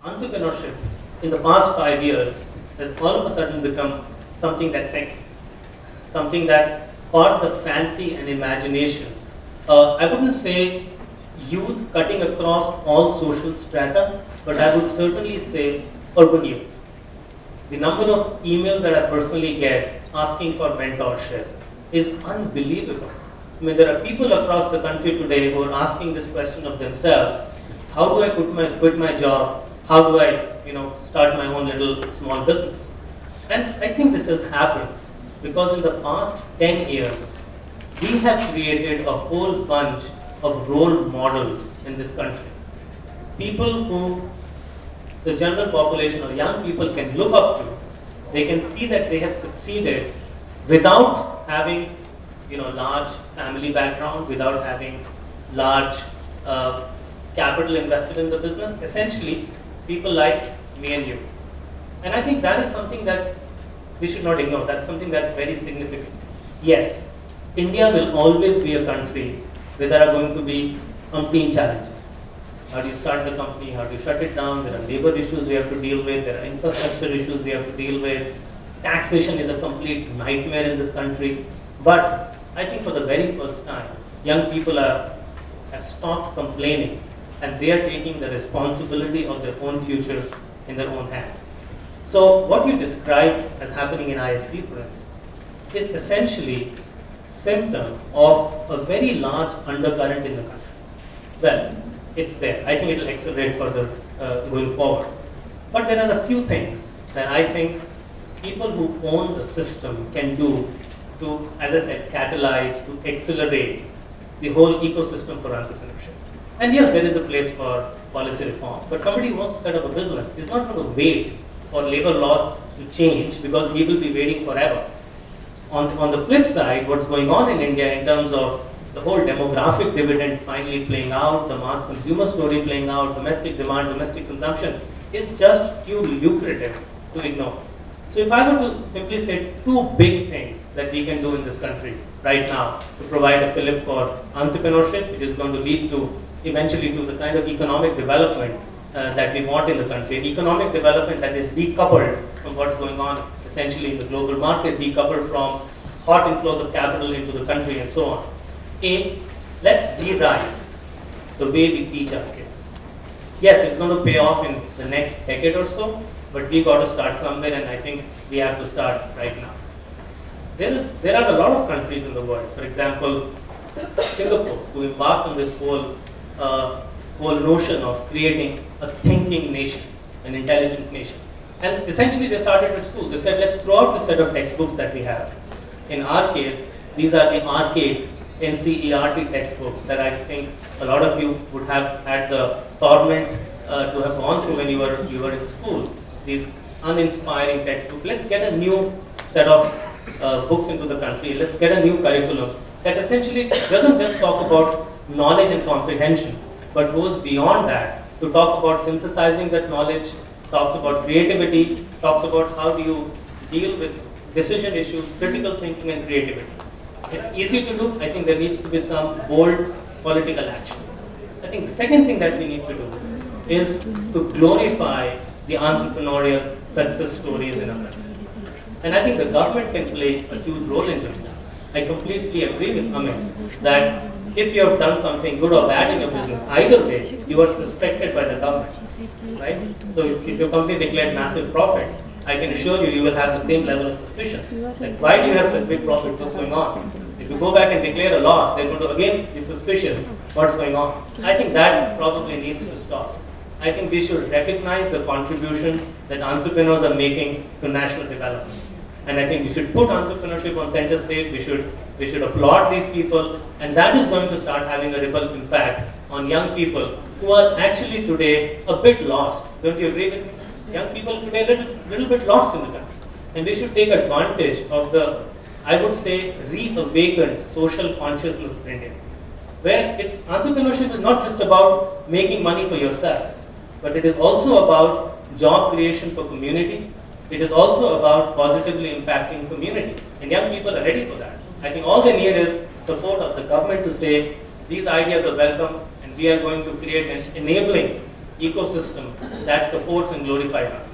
entrepreneurship in the past 5 years has all of a sudden become something that's sexy, something that's caught the fancy and imagination. I wouldn't say youth cutting across all social strata, but I would certainly say urban youth. The number of emails that I personally get asking for mentorship is unbelievable. I mean, there are people across the country today who are asking this question of themselves: how do I quit my job? How do I, start my own little small business? And I think this has happened because in the past 10 years, we have created a whole bunch of role models in this country. People who the general population or young people can look up to. They can see that they have succeeded without having, large family background, without having large capital invested in the business. Essentially, people like me and you. And I think that is something that we should not ignore. That's something that's very significant. Yes, India will always be a country where there are going to be umpteen challenges. How do you start the company? How do you shut it down? There are labor issues we have to deal with. There are infrastructure issues we have to deal with. Taxation is a complete nightmare in this country. But I think for the very first time, young people have stopped complaining and they are taking the responsibility of their own future in their own hands. So what you described as happening in ISP, for instance, is essentially symptom of a very large undercurrent in the country. Well, it's there. I think it will accelerate further going forward. But there are a few things that I think people who own the system can do to, as I said, catalyze, to accelerate the whole ecosystem for entrepreneurship. And yes, there is a place for policy reform, but somebody who wants to set up a business is not going to wait for labor laws to change because he will be waiting forever. On the flip side, what's going on in India in terms of the whole demographic dividend finally playing out, the mass consumer story playing out, domestic demand, domestic consumption is just too lucrative to ignore. So if I were to simply say two big things that we can do in this country right now to provide a fillip for entrepreneurship, which is going to lead to eventually to the kind of economic development that we want in the country, economic development that is decoupled from what's going on essentially in the global market, decoupled from hot inflows of capital into the country and so on. A, let's rewrite the way we teach our kids. Yes, it's going to pay off in the next decade or so, but we got to start somewhere, and I think we have to start right now. There are a lot of countries in the world, for example, Singapore, who embarked on this whole notion of creating a thinking nation, an intelligent nation. And essentially they started at school. They said, let's throw out the set of textbooks that we have. In our case, these are the archaic NCERT textbooks that I think a lot of you would have had the torment to have gone through when you were in school. These uninspiring textbooks. Let's get a new set of books into the country. Let's get a new curriculum that essentially doesn't just talk about knowledge and comprehension, but goes beyond that to talk about synthesizing that knowledge, talks about creativity, talks about how do you deal with decision issues, critical thinking and creativity. It's easy to do. I think there needs to be some bold political action. I think the second thing that we need to do is to glorify the entrepreneurial success stories in our country. And I think the government can play a huge role in doing that. I completely agree with Amit that if you have done something good or bad in your business, either way, you are suspected by the government, right? So if your company declared massive profits, I can assure you, you will have the same level of suspicion. Like, why do you have such big profit? What's going on? If you go back and declare a loss, they're going to again be suspicious. What's going on? I think that probably needs to stop. I think we should recognize the contribution that entrepreneurs are making to national development. And I think we should put entrepreneurship on center stage. We should applaud these people, and that is going to start having a ripple impact on young people who are actually today a bit lost. Don't you agree with me? Young people today a little bit lost in the country. And we should take advantage of the, I would say, reawakened social consciousness of India, where entrepreneurship is not just about making money for yourself, but it is also about job creation for community. It is also about positively impacting community. And young people are ready for that. I think all they need is support of the government to say, these ideas are welcome, and we are going to create an enabling ecosystem that supports and glorifies art.